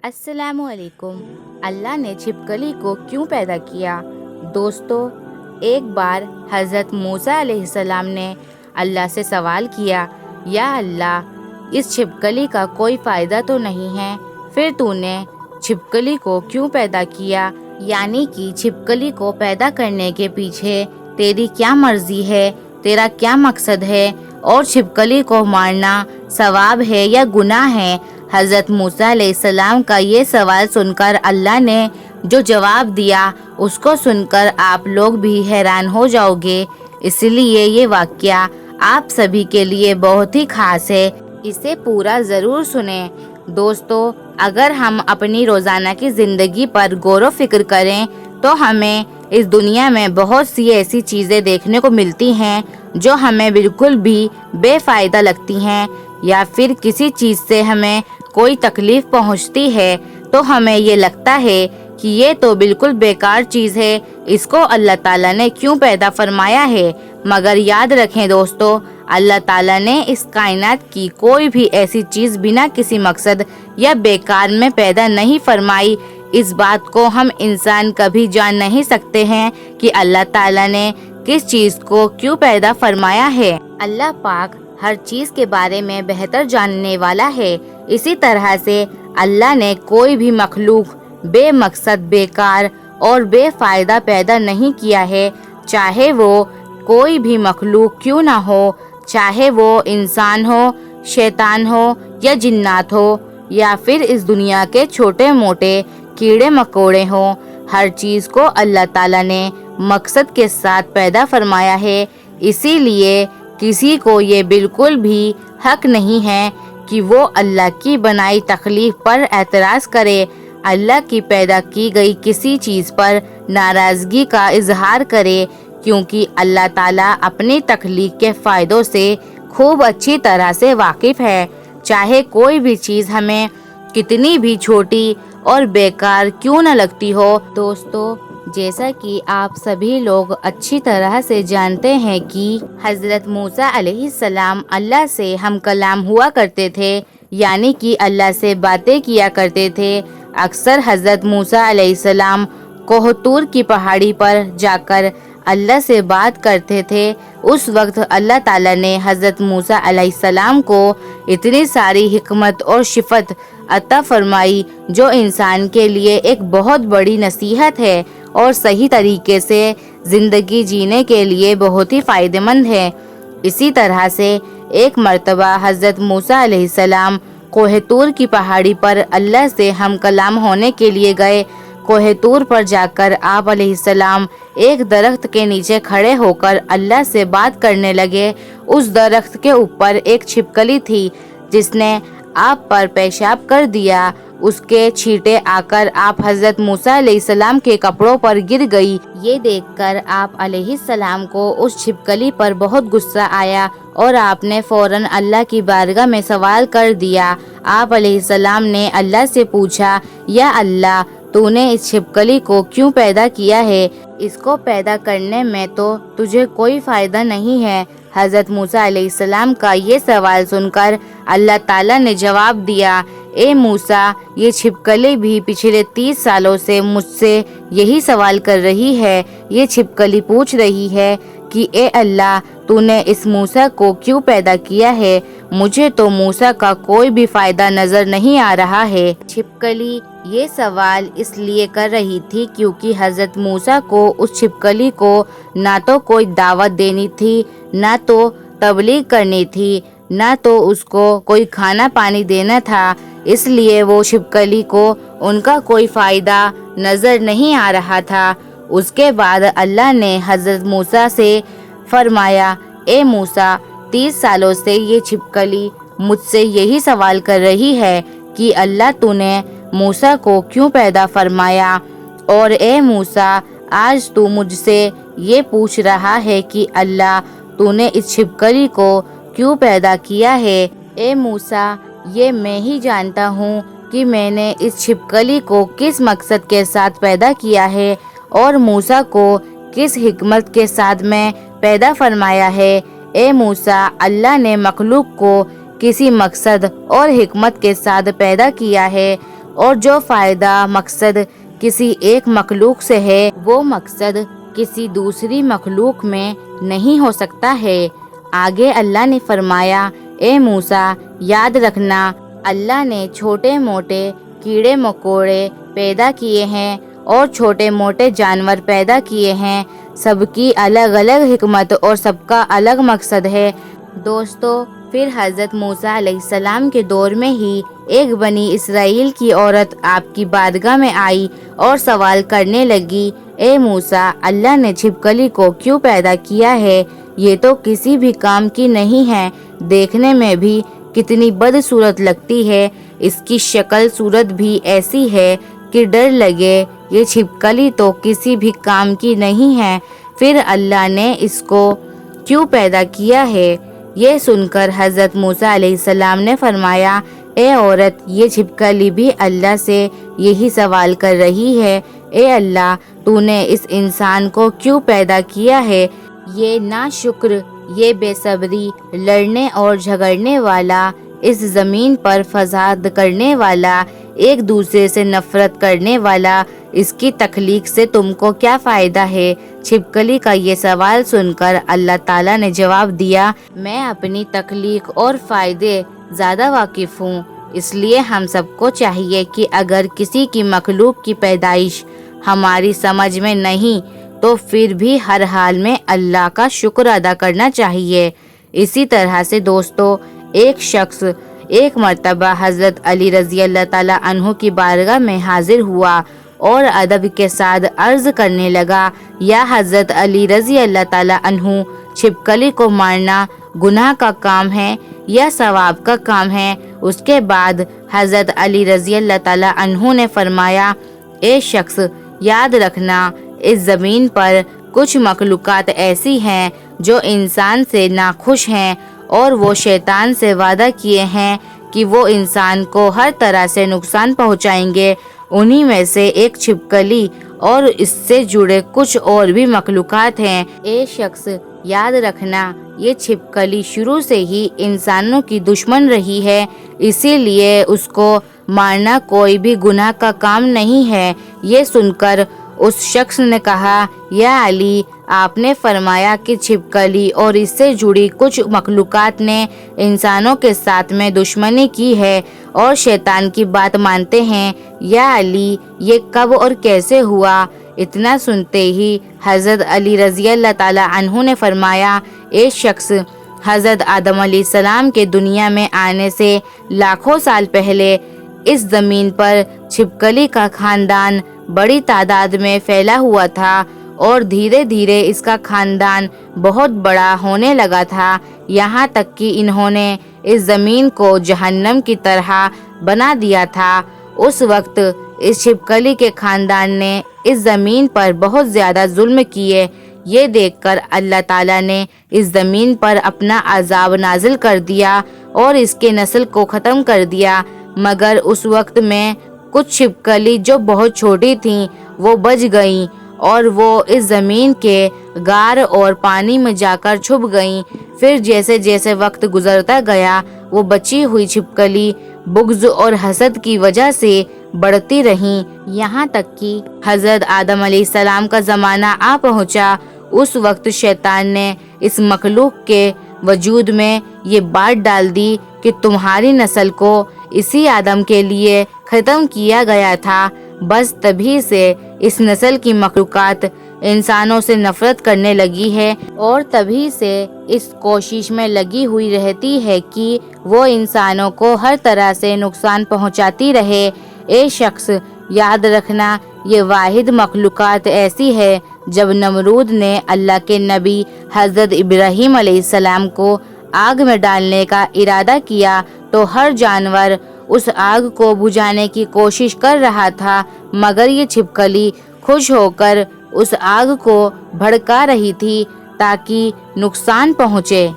السلام علیکم۔ اللہ نے چھپکلی کو کیوں پیدا کیا؟ دوستو، ایک بار حضرت موسیٰ علیہ السلام نے اللہ سے سوال کیا، یا اللہ، اس چھپکلی کا کوئی فائدہ تو نہیں ہے، پھر تو نے چھپکلی کو کیوں پیدا کیا؟ یعنی کہ چھپکلی کو پیدا کرنے کے پیچھے تیری کیا مرضی ہے، تیرا کیا مقصد ہے، اور چھپکلی کو مارنا ثواب ہے یا گناہ ہے؟ حضرت موسیٰ علیہ السلام کا یہ سوال سن کر اللہ نے جو جواب دیا، اس کو سن کر آپ لوگ بھی حیران ہو جاؤ گے، اس لیے یہ واقعہ آپ سبھی کے لیے بہت ہی خاص ہے، اسے پورا ضرور سنیں۔ دوستو، اگر ہم اپنی روزانہ کی زندگی پر غور و فکر کریں تو ہمیں اس دنیا میں بہت سی ایسی چیزیں دیکھنے کو ملتی ہیں جو ہمیں بالکل بھی بے فائدہ لگتی ہیں، یا پھر کسی چیز سے ہمیں کوئی تکلیف پہنچتی ہے تو ہمیں یہ لگتا ہے کہ یہ تو بالکل بیکار چیز ہے، اس کو اللہ تعالیٰ نے کیوں پیدا فرمایا ہے؟ مگر یاد رکھیں دوستو، اللہ تعالیٰ نے اس کائنات کی کوئی بھی ایسی چیز بنا کسی مقصد یا بیکار میں پیدا نہیں فرمائی۔ اس بات کو ہم انسان کبھی جان نہیں سکتے ہیں کہ اللہ تعالیٰ نے کس چیز کو کیوں پیدا فرمایا ہے۔ اللہ پاک ہر چیز کے بارے میں بہتر جاننے والا ہے۔ اسی طرح سے اللہ نے کوئی بھی مخلوق بے مقصد، بیکار اور بے فائدہ پیدا نہیں کیا ہے، چاہے وہ کوئی بھی مخلوق کیوں نہ ہو، چاہے وہ انسان ہو، شیطان ہو یا جنات ہو، یا پھر اس دنیا کے چھوٹے موٹے کیڑے مکوڑے ہوں، ہر چیز کو اللہ تعالیٰ نے مقصد کے ساتھ پیدا فرمایا ہے۔ اسی لیے کسی کو یہ بالکل بھی حق نہیں ہے کہ وہ اللہ کی بنائی تخلیق پر اعتراض کرے، اللہ کی پیدا کی گئی کسی چیز پر ناراضگی کا اظہار کرے، کیونکہ اللہ تعالیٰ اپنی تخلیق کے فائدوں سے خوب اچھی طرح سے واقف ہے، چاہے کوئی بھی چیز ہمیں کتنی بھی چھوٹی اور بیکار کیوں نہ لگتی ہو۔ دوستو، جیسا کہ آپ سبھی لوگ اچھی طرح سے جانتے ہیں کہ حضرت موسیٰ علیہ السلام اللہ سے ہم کلام ہوا کرتے تھے، یعنی کہ اللہ سے باتیں کیا کرتے تھے۔ اکثر حضرت موسیٰ علیہ السلام کوہ طور کی پہاڑی پر جا کر اللہ سے بات کرتے تھے۔ اس وقت اللہ تعالیٰ نے حضرت موسیٰ علیہ السلام کو اتنی ساری حکمت اور شفت عطا فرمائی جو انسان کے لیے ایک بہت بڑی نصیحت ہے اور صحیح طریقے سے زندگی جینے کے لیے بہت ہی فائدہ مند ہے۔ اسی طرح سے ایک مرتبہ حضرت موسیٰ علیہ السلام کوہ طور کی پہاڑی پر اللہ سے ہم کلام ہونے کے لیے گئے۔ کوہ طور پر جا کر آپ علیہ السلام ایک درخت کے نیچے کھڑے ہو کر اللہ سے بات کرنے لگے۔ اس درخت کے اوپر ایک چھپکلی تھی جس نے آپ پر پیشاب کر دیا۔ اس کے چھینٹے آ کر آپ حضرت موسیٰ علیہ السلام کے کپڑوں پر گر گئی۔ یہ دیکھ کر آپ علیہ السلام کو اس چھپکلی پر بہت غصہ آیا اور آپ نے فوراً اللہ کی بارگاہ میں سوال کر دیا۔ آپ علیہ السلام نے اللہ سے پوچھا، یا اللہ، تو نے اس چھپکلی کو کیوں پیدا کیا ہے؟ اس کو پیدا کرنے میں تو تجھے کوئی فائدہ نہیں ہے۔ حضرت موسیٰ علیہ السلام کا یہ سوال سن کر اللہ تعالیٰ نے جواب دیا، اے موسیٰ، یہ چھپکلی بھی پچھلے 30 سالوں سے مجھ سے یہی سوال کر رہی ہے۔ یہ چھپکلی پوچھ رہی ہے کہ اے اللہ، تو نے اس موسیٰ کو کیوں پیدا کیا ہے؟ مجھے تو موسیٰ کا کوئی بھی فائدہ نظر نہیں آ رہا ہے۔ چھپکلی یہ سوال اس لیے کر رہی تھی کیونکہ حضرت موسیٰ کو اس چھپکلی کو نہ تو کوئی دعوت دینی تھی، نہ تو تبلیغ کرنی تھی، نہ تو اس کو کوئی کھانا پانی دینا تھا، اس لیے وہ چھپکلی کو ان کا کوئی فائدہ نظر نہیں آ رہا تھا۔ اس کے بعد اللہ نے حضرت موسیٰ سے فرمایا، اے موسیٰ، 30 سالوں سے یہ چھپکلی مجھ سے یہی سوال کر رہی ہے کہ اللہ، تو نے موسیٰ کو کیوں پیدا فرمایا؟ اور اے موسیٰ، آج تو مجھ سے یہ پوچھ رہا ہے کہ اللہ، تو نے اس چھپکلی کو کیوں پیدا کیا ہے؟ اے موسیٰ، یہ میں ہی جانتا ہوں کہ میں نے اس چھپکلی کو کس مقصد کے ساتھ پیدا کیا ہے اور موسیٰ کو کس حکمت کے ساتھ میں پیدا فرمایا ہے۔ اے موسیٰ، اللہ نے مخلوق کو کسی مقصد اور حکمت کے ساتھ پیدا کیا ہے۔ اور جو فائدہ مقصد کسی ایک مخلوق سے ہے وہ مقصد کسی دوسری مخلوق میں نہیں ہو سکتا ہے۔ آگے اللہ نے فرمایا، اے موسیٰ یاد رکھنا اللہ نے چھوٹے موٹے کیڑے مکوڑے پیدا کیے ہیں اور چھوٹے موٹے جانور پیدا کیے ہیں، سب کی الگ الگ حکمت اور سب کا الگ مقصد ہے۔ دوستو، پھر حضرت موسیٰ علیہ السلام کے دور میں ہی ایک بنی اسرائیل کی عورت آپ کی بارگاہ میں آئی اور سوال کرنے لگی، اے موسیٰ اللہ نے چھپکلی کو کیوں پیدا کیا ہے؟ یہ تو کسی بھی کام کی نہیں ہے، دیکھنے میں بھی کتنی بدصورت لگتی ہے، اس کی شکل صورت بھی ایسی ہے کہ ڈر لگے، یہ چھپکلی تو کسی بھی کام کی نہیں ہے، پھر اللہ نے اس کو کیوں پیدا کیا ہے؟ یہ سن کر حضرت موسیٰ علیہ السلام نے فرمایا، اے عورت یہ چھپکلی بھی اللہ سے یہی سوال کر رہی ہے، اے اللہ تو نے اس انسان کو کیوں پیدا کیا ہے؟ یہ ناشکر، یہ بے صبری، لڑنے اور جھگڑنے والا، اس زمین پر فساد کرنے والا، ایک دوسرے سے نفرت کرنے والا، اس کی تخلیق سے تم کو کیا فائدہ ہے؟ چھپکلی کا یہ سوال سن کر اللہ تعالیٰ نے جواب دیا، میں اپنی تخلیق اور فائدے زیادہ واقف ہوں، اس لیے ہم سب کو چاہیے کہ اگر کسی کی مخلوق کی پیدائش ہماری سمجھ میں نہیں تو پھر بھی ہر حال میں اللہ کا شکر ادا کرنا چاہیے۔ اسی طرح سے دوستو، ایک شخص ایک مرتبہ حضرت علی رضی اللہ تعالیٰ عنہ کی بارگاہ میں حاضر ہوا اور ادب کے ساتھ عرض کرنے لگا، یا حضرت علی رضی اللہ تعالیٰ عنہ چھپکلی کو مارنا گناہ کا کام ہے یا ثواب کا کام ہے؟ اس کے بعد حضرت علی رضی اللہ تعالیٰ عنہ نے فرمایا، اے شخص یاد رکھنا اس زمین پر کچھ مخلوقات ایسی ہیں جو انسان سے ناخوش ہیں اور وہ شیطان سے وعدہ کیے ہیں کہ وہ انسان کو ہر طرح سے نقصان پہنچائیں گے، انہی میں سے ایک چھپکلی اور اس سے جڑے کچھ اور بھی مخلوقات ہیں۔ اے شخص یاد رکھنا یہ چھپکلی شروع سے ہی انسانوں کی دشمن رہی ہے، اسی لیے اس کو مارنا کوئی بھی گناہ کا کام نہیں ہے۔ یہ سن کر اس شخص نے کہا، یا علی آپ نے فرمایا کہ چھپکلی اور اس سے جڑی کچھ مخلوقات نے انسانوں کے ساتھ میں دشمنی کی ہے اور شیطان کی بات مانتے ہیں، یا علی یہ کب اور کیسے ہوا؟ اتنا سنتے ہی حضرت علی رضی اللہ تعالیٰ عنہ نے فرمایا، اے شخص حضرت آدم علیہ السلام کے دنیا میں آنے سے لاکھوں سال پہلے اس زمین پر چھپکلی کا خاندان بڑی تعداد میں پھیلا ہوا تھا اور دھیرے دھیرے اس کا خاندان بہت بڑا ہونے لگا تھا، یہاں تک کہ انہوں نے اس زمین کو جہنم کی طرح بنا دیا تھا۔ اس وقت اس چھپکلی کے خاندان نے اس زمین پر بہت زیادہ ظلم کیے، یہ دیکھ کر اللہ تعالیٰ نے اس زمین پر اپنا عذاب نازل کر دیا اور اس کے نسل کو ختم کر دیا، مگر اس وقت میں کچھ چھپکلی جو بہت چھوٹی تھیں وہ بچ گئیں اور وہ اس زمین کے غار اور پانی میں جا کر چھپ گئیں۔ پھر جیسے جیسے وقت گزرتا گیا وہ بچی ہوئی چھپکلی بغض اور حسد کی وجہ سے بڑھتی رہیں، یہاں تک کہ حضرت آدم علیہ السلام کا زمانہ آ پہنچا۔ اس وقت شیطان نے اس مخلوق کے وجود میں یہ بات ڈال دی کہ تمہاری نسل کو اسی آدم کے لیے ختم کیا گیا تھا، بس تبھی سے اس نسل کی مخلوقات انسانوں سے نفرت کرنے لگی ہے اور تبھی سے اس کوشش میں لگی ہوئی رہتی ہے کہ وہ انسانوں کو ہر طرح سے نقصان پہنچاتی رہے۔ اے شخص یاد رکھنا یہ واحد مخلوقات ایسی ہے، جب نمرود نے اللہ کے نبی حضرت ابراہیم علیہ السلام کو آگ میں ڈالنے کا ارادہ کیا تو ہر جانور اس آگ کو بجھانے کی کوشش کر رہا تھا، مگر یہ چھپکلی خوش ہو کر اس آگ کو بھڑکا رہی تھی تاکہ نقصان پہنچے۔